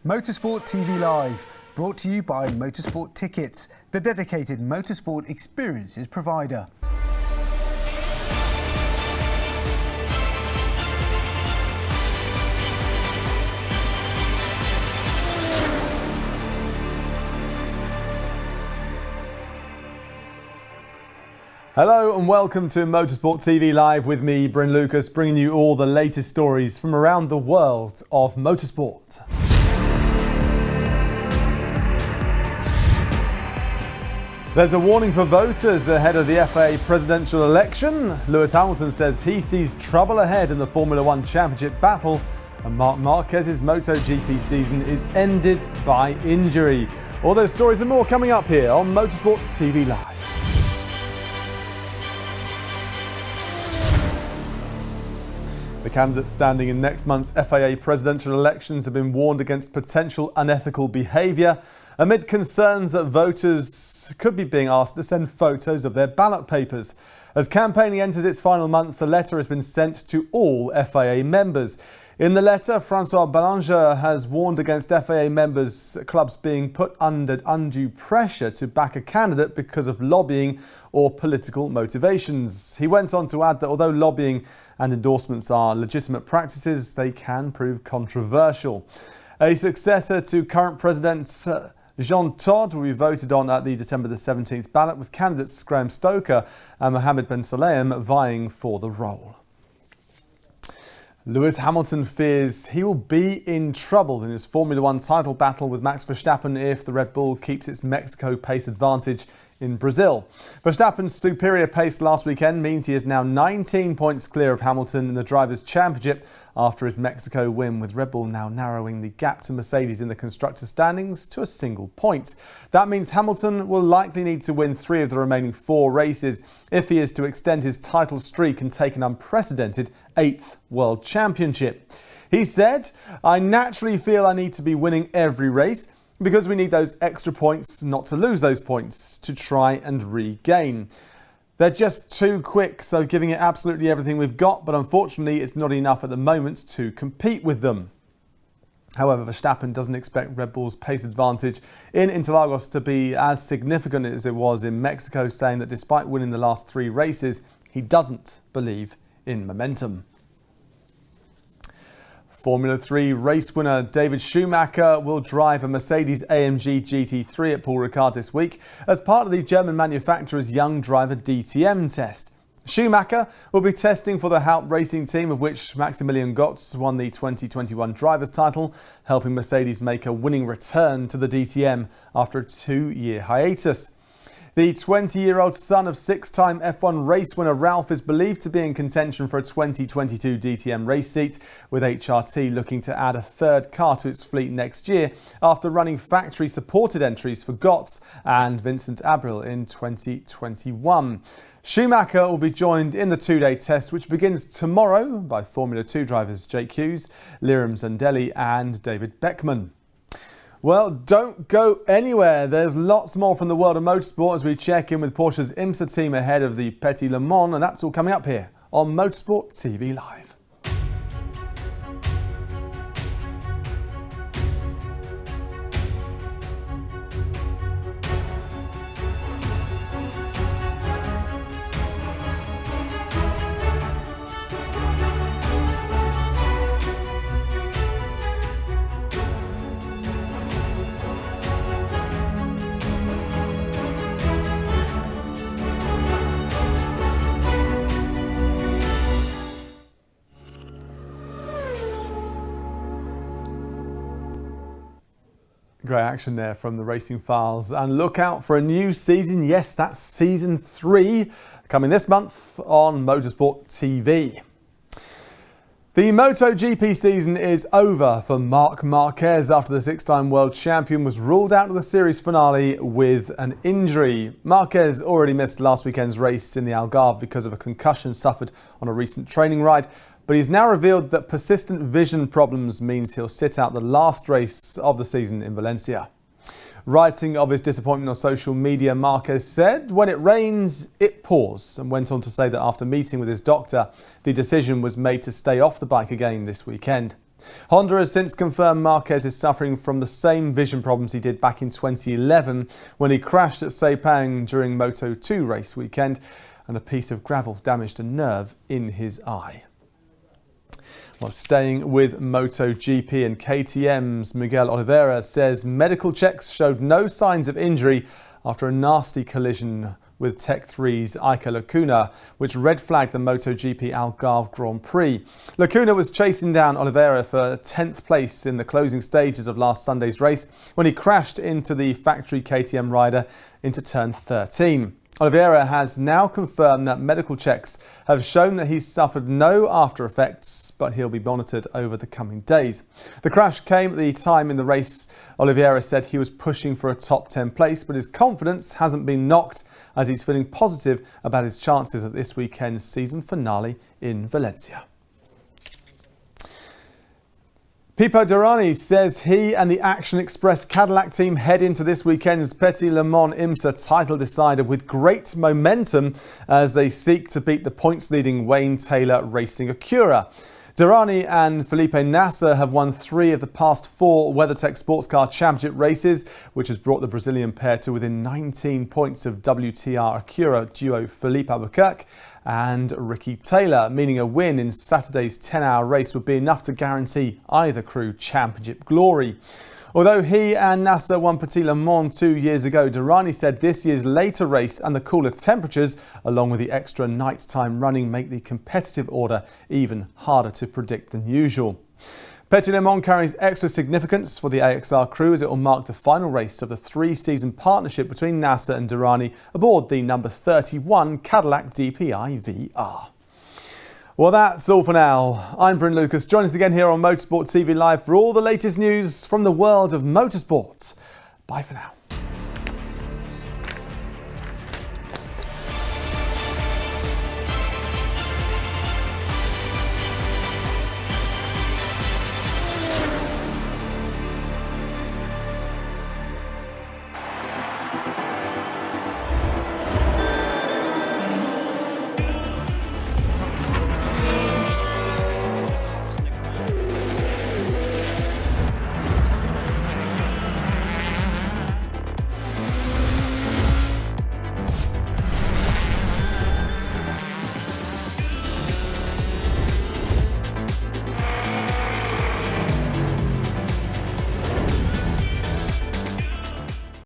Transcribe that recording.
Motorsport TV Live, brought to you by Motorsport Tickets, the dedicated motorsport experiences provider. Hello and welcome to Motorsport TV Live with me, Bryn Lucas, bringing you all the latest stories from around the world of motorsport. There's a warning for voters ahead of the FIA presidential election. Lewis Hamilton says he sees trouble ahead in the Formula One Championship battle, and Marc Marquez's MotoGP season is ended by injury. All those stories and more coming up here on Motorsport TV Live. The candidates standing in next month's FIA presidential elections have been warned against potential unethical behaviour amid concerns that voters could be being asked to send photos of their ballot papers. As campaigning enters its final month, the letter has been sent to all FIA members. In the letter, Francois Ballanger has warned against FIA members' clubs being put under undue pressure to back a candidate because of lobbying or political motivations. He went on to add that although lobbying and endorsements are legitimate practices, they can prove controversial. A successor to current President Jean Todt will be voted on at the December the 17th ballot, with candidates Graham Stoker and Mohammed Ben Sulayem vying for the role. Lewis Hamilton fears he will be in trouble in his Formula One title battle with Max Verstappen if the Red Bull keeps its Mexico pace advantage in Brazil. Verstappen's superior pace last weekend means he is now 19 points clear of Hamilton in the Drivers' Championship after his Mexico win, with Red Bull now narrowing the gap to Mercedes in the constructors' standings to a single point. That means Hamilton will likely need to win 3 of the remaining 4 races if he is to extend his title streak and take an unprecedented 8th World Championship. He said, "I naturally feel I need to be winning every race, because we need those extra points not to lose those points, to try and regain. They're just too quick, so giving it absolutely everything we've got, but unfortunately it's not enough at the moment to compete with them." However, Verstappen doesn't expect Red Bull's pace advantage in Interlagos to be as significant as it was in Mexico, saying that despite winning the last 3 races, he doesn't believe in momentum. Formula 3 race winner David Schumacher will drive a Mercedes AMG GT3 at Paul Ricard this week as part of the German manufacturer's Young Driver DTM test. Schumacher will be testing for the Haupt racing team, of which Maximilian Götz won the 2021 drivers' title, helping Mercedes make a winning return to the DTM after a 2-year hiatus. The 20-year-old son of 6-time F1 race winner Ralph is believed to be in contention for a 2022 DTM race seat, with HRT looking to add a 3rd car to its fleet next year after running factory-supported entries for Götz and Vincent Abril in 2021. Schumacher will be joined in the 2-day test, which begins tomorrow, by Formula 2 drivers Jake Hughes, Liram Zandelli and David Beckman. Well, don't go anywhere. There's lots more from the world of motorsport as we check in with Porsche's IMSA team ahead of the Petit Le Mans, and that's all coming up here on Motorsport TV Live. Great action there from the Racing Files, and look out for a new season. Yes, that's season 3 coming this month on Motorsport TV. The MotoGP season is over for Marc Marquez after the 6-time world champion was ruled out of the series finale with an injury. Marquez already missed last weekend's race in the Algarve because of a concussion suffered on a recent training ride, but he's now revealed that persistent vision problems means he'll sit out the last race of the season in Valencia. Writing of his disappointment on social media, Marquez said, "When it rains, it pours," and went on to say that after meeting with his doctor, the decision was made to stay off the bike again this weekend. Honda has since confirmed Marquez is suffering from the same vision problems he did back in 2011 when he crashed at Sepang during Moto2 race weekend and a piece of gravel damaged a nerve in his eye. Well, staying with MotoGP and KTM's Miguel Oliveira says medical checks showed no signs of injury after a nasty collision with Tech 3's Lecuona, which red-flagged the MotoGP Algarve Grand Prix. Lecuona was chasing down Oliveira for 10th place in the closing stages of last Sunday's race when he crashed into the factory KTM rider into turn 13. Oliveira has now confirmed that medical checks have shown that he's suffered no after effects, but he'll be monitored over the coming days. The crash came at the time in the race Oliveira said he was pushing for a top 10 place, but his confidence hasn't been knocked as he's feeling positive about his chances at this weekend's season finale in Valencia. Pipo Derani says he and the Action Express Cadillac team head into this weekend's Petit Le Mans IMSA title decider with great momentum as they seek to beat the points-leading Wayne Taylor Racing Acura. Derani and Felipe Nasser have won 3 of the past 4 WeatherTech Sports Car Championship races, which has brought the Brazilian pair to within 19 points of WTR Acura duo Felipe Albuquerque and Ricky Taylor, meaning a win in Saturday's 10-hour race would be enough to guarantee either crew championship glory. Although he and Nasser won Petit Le Mans 2 years ago, Derani said this year's later race and the cooler temperatures, along with the extra nighttime running, make the competitive order even harder to predict than usual. Petit Le Mans carries extra significance for the AXR crew as it will mark the final race of the 3-season partnership between Nasser and Derani aboard the number 31 Cadillac DPI VR. Well, that's all for now. I'm Bryn Lucas. Join us again here on Motorsport TV Live for all the latest news from the world of motorsport. Bye for now.